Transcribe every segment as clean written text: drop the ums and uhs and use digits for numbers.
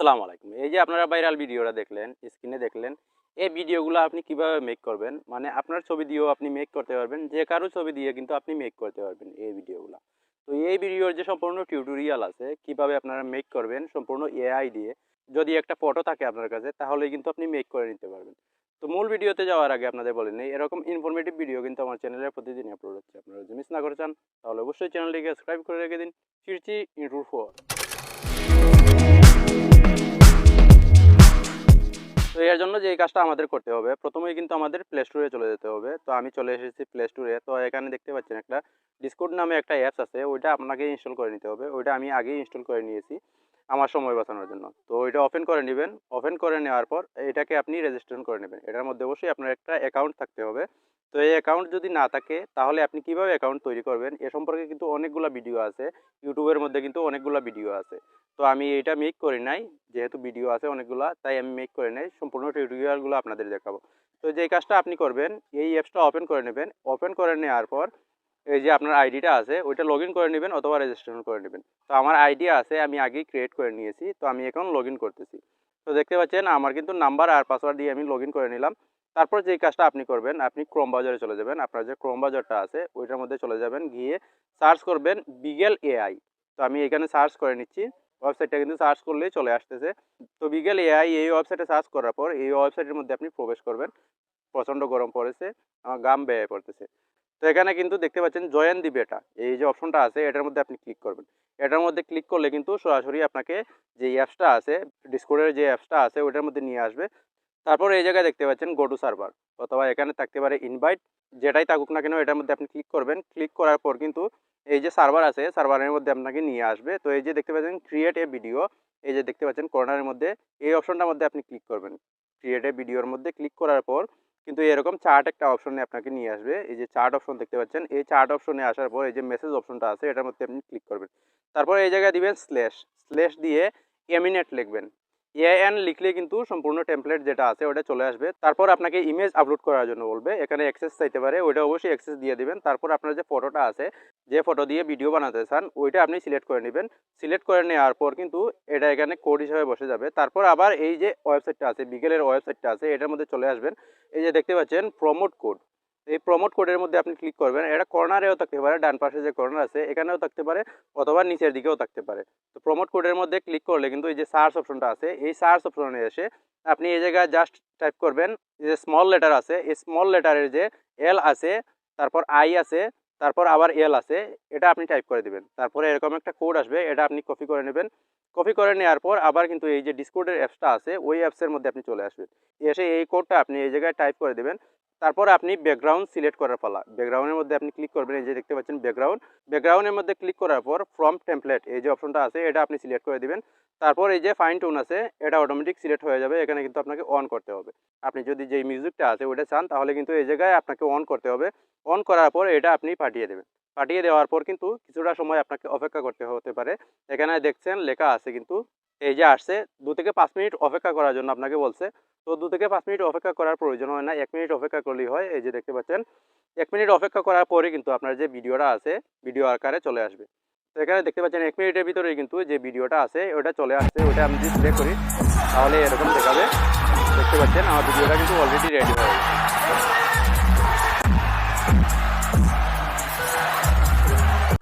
আসসালামু আলাইকুম। এই যে আপনারা ভাইরাল ভিডিওটা দেখলেন, স্ক্রিনে দেখলেন, এই ভিডিওগুলো আপনি কিভাবে মেক করবেন? মানে আপনার ছবি দিয়েও আপনি মেক করতে পারবেন। যে কারো ছবি দিয়ে কিন্তু আপনি মেক করতে পারবেন এই ভিডিওগুলা। তো এই ভিডিওর যে সম্পূর্ণ টিউটোরিয়াল আছে, কিভাবে আপনারা মেক করবেন সম্পূর্ণ এআই দিয়ে। যদি একটা ফটো থাকে আপনার কাছে তাহলেই কিন্তু আপনি মেক করে নিতে পারবেন। তো মূল ভিডিওতে যাওয়ার আগে আপনাদের বলে নেই, এরকম ইনফরমেটিভ ভিডিও কিন্তু আমার চ্যানেলে প্রতিদিনই আপলোড হচ্ছে। আপনারা যদি মিস না করে চান তাহলে অবশ্যই চ্যানেলটিকে সাবস্ক্রাইব করে রেখে দিন। ফিরছি ইন্ট্রোর পর। তো এর জন্য যে এই কাজটা আমাদের করতে হবে, প্রথমেই কিন্তু আমাদের প্লে স্টোরে চলে যেতে হবে। তো আমি চলে এসেছি প্লে স্টোরে। তো এখানে দেখতে পাচ্ছেন একটা ডিসকর্ড নামে একটা অ্যাপস আছে, ওইটা আপনাকে ইনস্টল করে নিতে হবে। ওইটা আমি আগেই ইনস্টল করে নিয়েছি আমার সময় বাঁচানোর জন্য। তো ওইটা ওপেন করে নেবেন। ওপেন করে নেওয়ার পর এটাকে আপনি রেজিস্ট্রেশন করে নেবেন। এটার মধ্যে অবশ্যই আপনার একটা অ্যাকাউন্ট থাকতে হবে। তো এই অ্যাকাউন্ট যদি না থাকে তাহলে আপনি কিভাবে অ্যাকাউন্ট তৈরি করবেন এ সম্পর্কে কিন্তু অনেকগুলা ভিডিও আছে। ইউটিউবের মধ্যে কিন্তু অনেকগুলা ভিডিও আছে। তো আমি এটা মেক করি নাই, যেহেতু ভিডিও আছে অনেকগুলা তাই আমি মেক করে নাই, সম্পূর্ণ টিউটোরিয়ালগুলো আপনাদের দেখাবো। তো যে কাজটা আপনি করবেন, এই অ্যাপসটা ওপেন করে নেবেন। ওপেন করে নেওয়ার পর এই যে আপনার আইডিটা আছে ওইটা লগ ইন করে নেবেন অথবা রেজিস্ট্রেশন করে নেবেন। তো আমার আইডি আছে, আমি আগেই ক্রিয়েট করে নিয়েছি। তো আমি এখন লগ ইন করতেছি। তো দেখতে পাচ্ছেন আমার কিন্তু নাম্বার আর পাসওয়ার্ড দিয়ে আমি লগ ইন করে নিলাম। তারপর যে কাজটা আপনি করবেন, আপনি ক্রোম ব্রাউজারে চলে যাবেন। আপনার যে ক্রোম ব্রাউজারটা আছে ওইটার মধ্যে চলে যাবেন, গিয়ে সার্চ করবেন বিগেল এআই। তো আমি এখানে সার্চ করে নিচ্ছি। ওয়েবসাইটটা কিন্তু সার্চ করলেই চলে আসতেছে। তো বিগেল এআই এই ওয়েবসাইটে সার্চ করার পর এই ওয়েবসাইটের মধ্যে আপনি প্রবেশ করবেন। প্রচণ্ড গরম পড়েছে, আমার গাম বেয়ে পড়তেছে। তো এখানে কিন্তু দেখতে পাচ্ছেন জয়েন দি বেটা, এই যে অপশনটা আছে এটার মধ্যে আপনি ক্লিক করবেন। এটার মধ্যে ক্লিক করলে কিন্তু সরাসরি আপনাকে যে অ্যাপসটা আছে, ডিসকর্ডের যে অ্যাপসটা আছে ওইটার মধ্যে নিয়ে আসবে। তারপর এই জায়গায় দেখতে পাচ্ছেন গো টু সার্ভার, অথবা এখানে থাকতে পারে ইনভাইট, যেটাই থাকুক না কেন এটার মধ্যে আপনি ক্লিক করবেন। ক্লিক করার পর কিন্তু এই যে সার্ভার আছে সার্ভারের মধ্যে আপনাকে নিয়ে আসবে। তো এই যে দেখতে পাচ্ছেন ক্রিয়েট এ ভিডিও, এই যে দেখতে পাচ্ছেন কর্নারের মধ্যে এই অপশনটার মধ্যে আপনি ক্লিক করবেন। ক্রিয়েট এ ভিডিওর মধ্যে ক্লিক করার পর কিন্তু এরকম চার্ট একটা অপশনে আপনাকে নিয়ে আসবে। এই যে চার্ট অপশন দেখতে পাচ্ছেন, এই চার্ট অপশনে আসার পর এই যে মেসেজ অপশনটা আছে এটার মধ্যে আপনি ক্লিক করবেন। তারপর এই জায়গায় দিবেন স্ল্যাশ, স্ল্যাশ দিয়ে এমিনেট লিখবেন। এএন লিখলে কিন্তু সম্পূর্ণ টেমপ্লেট যেটা আছে ওটা চলে আসবে। তারপর আপনাকে ইমেজ আপলোড করার জন্য বলবে, এখানে অ্যাক্সেস চাইতে পারে, ওইটা অবশ্যই অ্যাক্সেস দিয়ে দিবেন। তারপর আপনার যে ফটোটা আছে, যে ফটো দিয়ে ভিডিও বানাতে চান ওইটা আপনি সিলেক্ট করে নেবেন। সিলেক্ট করে নেওয়ার পর কিন্তু এটা এখানে কোড হিসাবে বসে যাবে। তারপর আবার এই যে ওয়েবসাইটটা আছে, বিকেলের ওয়েবসাইটটা আছে এটার মধ্যে চলে আসবেন। এই যে দেখতে পাচ্ছেন প্রমোট কোড, এই প্রমোট কোডের মধ্যে আপনি ক্লিক করবেন। এটা কর্নারেও থাকতে পারে, ডান পাশে যে কর্নার আছে এখানেও থাকতে পারে, অথবা নিচের দিকেও থাকতে পারে। তো প্রমোট কোডের মধ্যে ক্লিক করলে কিন্তু এই যে সার্চ অপশনটা আছে, এই সার্চ অপশনে এসে আপনি এই জায়গায় জাস্ট টাইপ করবেন যে স্মল লেটার আছে, এই স্মল লেটারের যে এল আছে, তারপর আই আছে, তারপর আবার এল আছে, এটা আপনি টাইপ করে দিবেন। তারপরে এরকম একটা কোড আসবে, এটা আপনি কপি করে নেবেন। কপি করে নেওয়ার পর আবার কিন্তু এই যে ডিসকর্ডের অ্যাপসটা আছে ওই অ্যাপসের মধ্যে আপনি চলে আসবেন। এসে এই কোডটা আপনি এই জায়গায় টাইপ করে দেবেন। তারপর আপনি ব্যাকগ্রাউন্ড সিলেক্ট করার পালা। ব্যাকগ্রাউন্ডের মধ্যে আপনি ক্লিক করবেন, এই যে দেখতে পাচ্ছেন ব্যাকগ্রাউন্ড। ব্যাকগ্রাউন্ডের মধ্যে ক্লিক করার পর ফ্রম টেমপ্লেট এই যে অপশনটা আছে এটা আপনি সিলেক্ট করে দিবেন। তারপর এই যে ফাইন টোন আছে এটা অটোমেটিক সিলেক্ট হয়ে যাবে। এখানে কিন্তু আপনাকে অন করতে হবে। আপনি যদি যেই মিউজিকটা আছে ওটা চান তাহলে কিন্তু এই জায়গায় আপনাকে অন করতে হবে। অন করার পর এটা আপনি পাঠিয়ে দেবেন। পাঠিয়ে দেওয়ার পর কিন্তু কিছুটা সময় আপনাকে অপেক্ষা করতে হতে পারে। এখানে দেখছেন লেখা আছে কিন্তু এই যে আসছে 2 থেকে 5 মিনিট অপেক্ষা করার জন্য আপনাকে বলছে। তো 2 থেকে 5 মিনিট অপেক্ষা করার প্রয়োজন হয় না, 1 মিনিট অপেক্ষা করলেই হয়। এই যে দেখতে পাচ্ছেন 1 মিনিট অপেক্ষা করার পরে কিন্তু আপনার যে ভিডিওটা আছে ভিডিও আকারে চলে আসবে। তো এখানে দেখতে পাচ্ছেন 1 মিনিটের ভিতরেই কিন্তু যে ভিডিওটা আছে ওটা চলে আসছে। ওটা আমি যদি প্লে করি তাহলে এরকম দেখাবে। দেখতে পাচ্ছেন আমার ভিডিওটা কিন্তু অলরেডি রেডি হয়ে গেছে।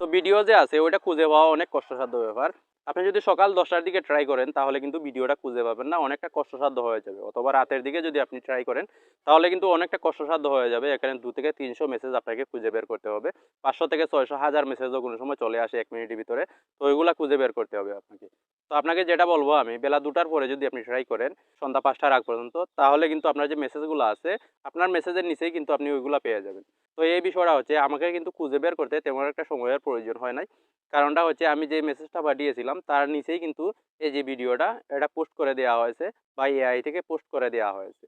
তো ভিডিও যে আছে ওইটা খুঁজে পাওয়া অনেক কষ্টসাধ্য ব্যাপার। আপনি যদি সকাল 10টার দিকে ট্রাই করেন তাহলে কিন্তু ভিডিওটা খুঁজে পাবেন না, অনেকটা কষ্টসাধ্য হয়ে যাবে। অথবা রাতের দিকে যদি আপনি ট্রাই করেন তাহলে কিন্তু অনেকটা কষ্টসাধ্য হয়ে যাবে। এখানে 2 থেকে 300 মেসেজ আপনাকে খুঁজে বের করতে হবে। 500 থেকে 600 হাজার মেসেজও কোনো সময় চলে আসে 1 মিনিটের ভিতরে। তো ওইগুলা খুঁজে বের করতে হবে আপনাকে। তো আপনাকে যেটা বলবো আমি, বেলা 2টার পরে যদি আপনি ট্রাই করেন সন্ধ্যা 5টার আগ পর্যন্ত, তাহলে কিন্তু আপনার যে মেসেজগুলো আছে আপনার মেসেজের নিচেই কিন্তু আপনি ওইগুলা পেয়ে যাবেন। তো এই বিষয়টা হচ্ছে আমাকে কিন্তু খুঁজে বের করতে তেমন একটা সময়ের প্রয়োজন হয় নাই। কারণটা হচ্ছে আমি যে মেসেজটা পাঠিয়েছিলাম তার নিচেই কিন্তু এই যে ভিডিওটা এটা পোস্ট করে দেওয়া হয়েছে, বা এআই থেকে পোস্ট করে দেওয়া হয়েছে।